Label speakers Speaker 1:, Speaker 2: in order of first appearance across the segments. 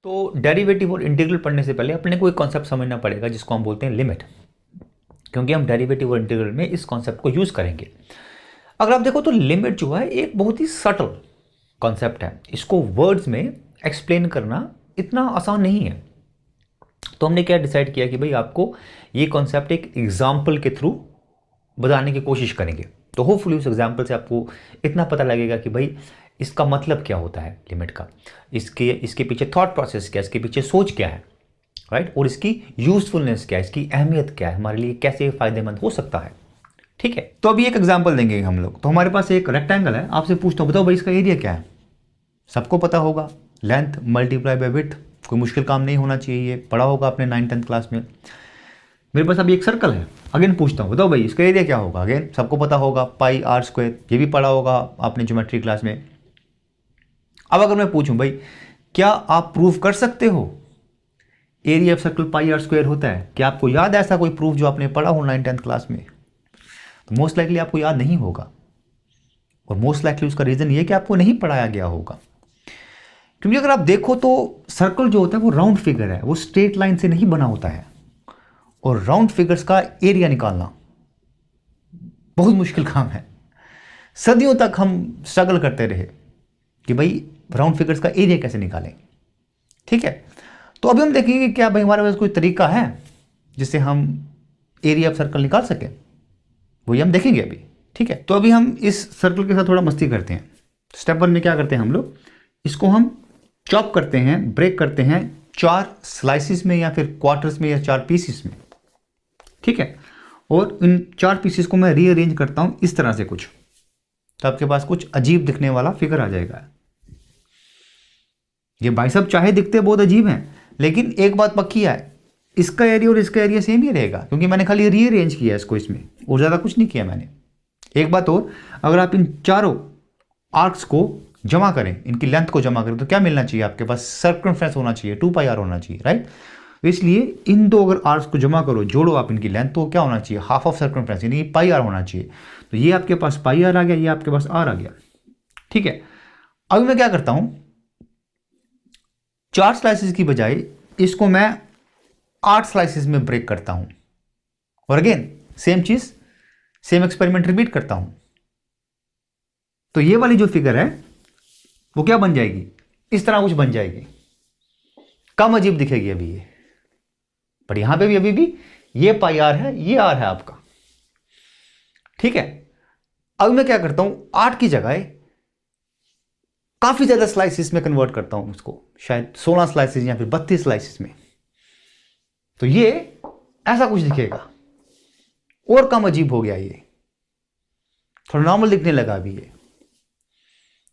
Speaker 1: तो डेरिवेटिव और इंटीग्रल पढ़ने से पहले अपने को एक कॉन्सेप्ट समझना पड़ेगा जिसको हम बोलते हैं लिमिट, क्योंकि हम डेरिवेटिव और इंटीग्रल में इस कॉन्सेप्ट को यूज़ करेंगे। अगर आप देखो तो लिमिट जो है एक बहुत ही सटल कॉन्सेप्ट है, इसको वर्ड्स में एक्सप्लेन करना इतना आसान नहीं है। तो हमने क्या डिसाइड किया कि भाई आपको ये कॉन्सेप्ट एक एग्जाम्पल के थ्रू बताने की कोशिश करेंगे, तो होपफुली उस एग्जाम्पल से आपको इतना पता लगेगा कि भाई इसका मतलब क्या होता है लिमिट का, इसके पीछे थॉट प्रोसेस क्या है, इसके पीछे सोच क्या है, राइट, और इसकी यूजफुलनेस क्या है, इसकी अहमियत क्या है, हमारे लिए कैसे फायदेमंद हो सकता है। ठीक है, तो अभी एक एग्जाम्पल देंगे हम लोग। तो हमारे पास एक रेक्टेंगल है, आपसे पूछता हूँ बताओ भाई इसका एरिया क्या है। सबको पता होगा, लेंथ मल्टीप्लाई बाय विड्थ, कोई मुश्किल काम नहीं होना चाहिए, ये पढ़ा होगा आपने 9th-10th क्लास में। मेरे पास अभी एक सर्कल है, अगेन पूछता हूँ बताओ भाई इसका एरिया क्या होगा। अगेन सबको पता होगा पाई आर स्क्वायर, ये भी पढ़ा होगा आपने ज्योमेट्री क्लास में। अब अगर मैं पूछूं भाई क्या आप प्रूव कर सकते हो area of circle pi r square होता है, क्या आपको याद है ऐसा कोई प्रूफ जो आपने पढ़ा हो 9th-10th क्लास में? तो मोस्ट लाइकली आपको याद नहीं होगा, और मोस्ट लाइकली उसका रीजन ये कि आपको नहीं पढ़ाया गया होगा। क्योंकि अगर आप देखो तो सर्कल जो होता है वो राउंड फिगर है, वो स्ट्रेट लाइन से नहीं बना होता है, और राउंड फिगर्स का एरिया निकालना बहुत मुश्किल काम है। सदियों तक हम स्ट्रगल करते रहे कि भाई राउंड फिगर्स का एरिया कैसे निकालें। ठीक है, तो अभी हम देखेंगे क्या भाई हमारे पास कोई तरीका है जिससे हम एरिया ऑफ सर्कल निकाल सकें, वही हम देखेंगे अभी। ठीक है, तो अभी हम इस सर्कल के साथ थोड़ा मस्ती करते हैं। स्टेप 1 में क्या करते हैं हम लोग, इसको हम चॉप करते हैं, ब्रेक करते हैं 4 स्लाइसिस में या फिर क्वार्टर्स में या 4 पीसेस में। ठीक है, और इन 4 पीसेस को मैं रीअरेंज करता हूं इस तरह से कुछ, तो आपके पास कुछ अजीब दिखने वाला फिगर आ जाएगा। ये बाइसेप चाहे दिखते बहुत अजीब हैं, लेकिन एक बात पक्की है, इसका एरिया और इसका एरिया सेम ही रहेगा, क्योंकि मैंने खाली रीअरेंज किया इसको इसमें, और ज़्यादा कुछ नहीं किया मैंने। एक बात और, अगर आप इन चारों आर्क्स को जमा करें, इनकी लेंथ को जमा करें, तो क्या मिलना चाहिए आपके पास? सर्कमफ्रेंस होना चाहिए, 2πr होना चाहिए, राइट। तो इसलिए इन दो अगर आर्क्स को जमा करो, जोड़ो आप इनकी लेंथ, तो क्या होना चाहिए? हाफ ऑफ सर्कमफ्रेंस, यानी πr होना चाहिए। तो ये आपके पास πr आ गया, ये आपके पास r आ गया। ठीक है, अब मैं क्या करता हूं, 4 स्लाइसिस की बजाय इसको मैं 8 स्लाइसिस में ब्रेक करता हूं, और अगेन सेम चीज, सेम एक्सपेरिमेंट रिपीट करता हूं। तो ये वाली जो फिगर है वो क्या बन जाएगी? इस तरह कुछ बन जाएगी, कम अजीब दिखेगी अभी ये, पर यहां पे भी अभी भी ये πr है, ये r है आपका। ठीक है, अब मैं क्या करता हूं, 8 की जगह काफी ज्यादा स्लाइसिस में कन्वर्ट करता हूं उसको, शायद 16 स्लाइसिस या फिर 32 स्लाइसिस में। तो ये ऐसा कुछ दिखेगा, और कम अजीब हो गया, ये थोड़ा नॉर्मल दिखने लगा अभी ये।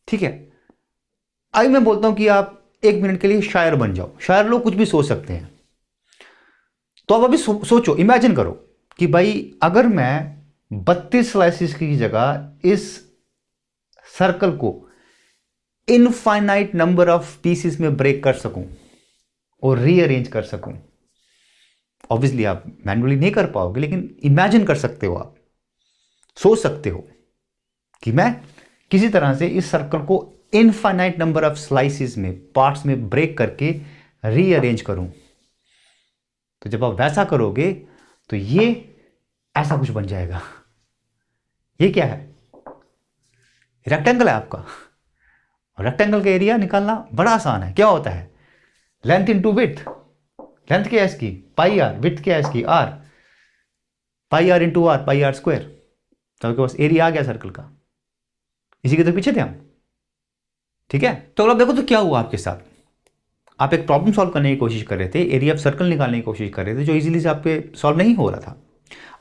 Speaker 1: ठीक है, अब मैं बोलता हूं कि आप 1 मिनट के लिए शायर बन जाओ। शायर लोग कुछ भी सोच सकते हैं, तो अब अभी सोचो, इमेजिन करो कि भाई अगर मैं 32 स्लाइसिस की जगह इस सर्कल को इनफाइनाइट नंबर ऑफ पीसेस में ब्रेक कर सकूं और रीअरेंज कर सकूं। ऑब्वियसली आप मैन्युअली नहीं कर पाओगे, लेकिन इमेजिन कर सकते हो, आप सोच सकते हो कि मैं किसी तरह से इस सर्कल को इनफाइनाइट नंबर ऑफ स्लाइसिस में, पार्ट्स में ब्रेक करके रीअरेंज करूं। तो जब आप वैसा करोगे तो ये ऐसा कुछ बन जाएगा। ये क्या है? रेक्टेंगल है आपका, और रेक्टेंगल का एरिया निकालना बड़ा आसान है। क्या होता है? Length into width. लेंथ क्या है इसकी? πr, विड्थ क्या है इसकी? r, πr into r, πr square. तो आपके पास एरिया आ गया सर्कल का। इसी के तो पीछे थे हम। ठीक है, तो अब देखो तो क्या हुआ आपके साथ। आप एक प्रॉब्लम सॉल्व करने की कोशिश कर रहे थे, एरिया ऑफ सर्कल निकालने की कोशिश कर रहे थे, जो इजीली से आपके सॉल्व नहीं हो रहा था।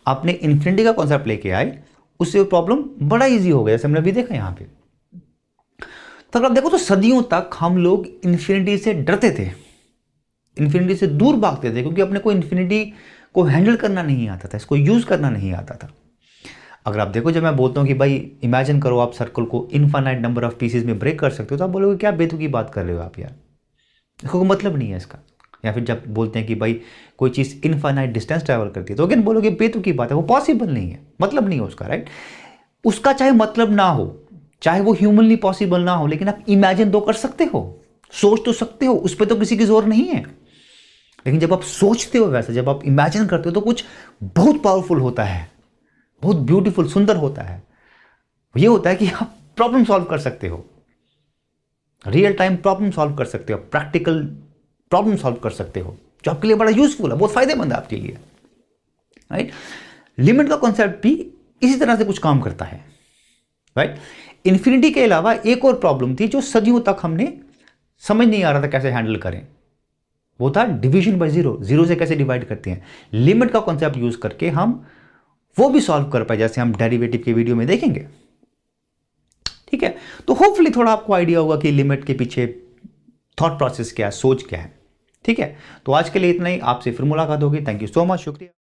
Speaker 1: आपने इन्फिनिटी का कॉन्सेप्ट लेके आए, उससे प्रॉब्लम बड़ा इजी हो गया, जैसे हमने अभी देखा यहाँ पे। तो अगर आप देखो तो सदियों तक हम लोग इन्फिनिटी से डरते थे, इन्फिनिटी से दूर भागते थे, क्योंकि अपने को इन्फिनिटी को हैंडल करना नहीं आता था, इसको यूज करना नहीं आता था। अगर आप देखो, जब मैं बोलता हूँ कि भाई इमेजिन करो आप सर्कल को इनफाइनाइट नंबर ऑफ पीसेस में ब्रेक कर सकते हो, तो आप बोलोगे क्या बेतुकी बात कर रहे हो आप यार, इसको मतलब नहीं है इसका। या फिर जब बोलते हैं कि भाई कोई चीज़ इनफाइनाइट डिस्टेंस ट्रैवल करती है, तो अगेन बोलोगे बेतुकी बात है, वो पॉसिबल नहीं है, मतलब नहीं है उसका, राइट। उसका चाहे मतलब ना हो, चाहे वो ह्यूमनली पॉसिबल ना हो, लेकिन आप इमेजिन तो कर सकते हो। सोच तो सकते हो, उस पर तो किसी की जोर नहीं है, लेकिन जब आप सोचते हो वैसे, जब आप इमेजिन करते हो तो कुछ बहुत पावरफुल होता है, बहुत ब्यूटीफुल, सुंदर होता है। ये होता है कि आप प्रॉब्लम सॉल्व कर सकते हो, रियल टाइम प्रॉब्लम सॉल्व कर सकते हो, प्रैक्टिकल प्रॉब्लम सॉल्व कर सकते हो, जो आपके लिए बड़ा यूजफुल है, बहुत फायदेमंद है आपके लिए, राइट। लिमिट का कॉन्सेप्ट भी इसी तरह से कुछ काम करता है, राइट। इन्फिनिटी के अलावा एक और प्रॉब्लम थी जो सदियों तक हमने समझ नहीं आ रहा था कैसे हैंडल करें, वो था डिवीजन बाय जीरो, जीरो से कैसे डिवाइड करते हैं। लिमिट का कॉन्सेप्ट यूज करके हम वो भी सॉल्व कर पाए, जैसे हम डेरिवेटिव के वीडियो में देखेंगे, ठीक है। तो होपफुली थोड़ा आपको आइडिया होगा कि लिमिट के पीछे थॉट प्रोसेस क्या है, सोच क्या है, ठीक है। तो आज के लिए इतना ही, आपसे फिर मुलाकात होगी। थैंक यू सो मच, शुक्रिया।